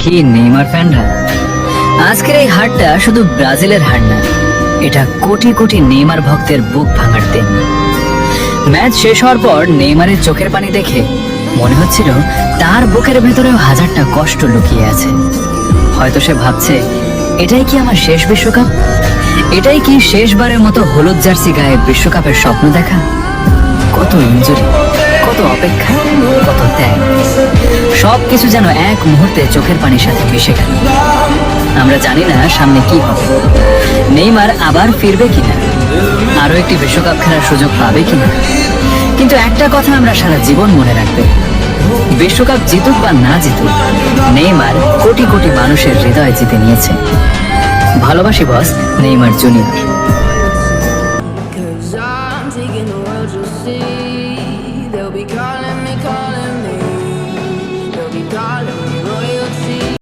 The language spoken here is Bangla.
কি নেইমার ফ্যানরা, আজকের এই হারটা শুধু ব্রাজিলের হার না, এটা কোটি কোটি নেইমার ভক্তের বুক ভাঙার দিন। ম্যাচ শেষ হওয়ার পর নেইমারের চোখের পানি দেখে মনে হচ্ছিল তার বুকের ভেতরেও হাজারটা কষ্ট লুকিয়ে আছে। হয়তো সে ভাবছে, এটাই কি আমার শেষ বিশ্বকাপ? এটাই কি শেষবারের মতো হলুদ জার্সি গায়ে বিশ্বকাপের স্বপ্ন দেখা? কত ইনজুরি, কত অপেক্ষা, কত ত্যাগ, সবকিছু যেন এক মুহূর্তে চোখের পানির সাথে মিশে গেল। আমরা জানি না সামনে কি হবে, নেইমার আবার ফিরবে কিনা, আরো একটি বিশ্বকাপ খেলার সুযোগ পাবে কিনা। কিন্তু একটা কথা আমরা সারা জীবন মনে রাখবে, বিশ্বকাপ জিতুক বা না জিতুক, নেইমার কোটি কোটি মানুষের হৃদয় জিতে নিয়েছে। ভালোবাসি বস, নেইমার জুনিয়র।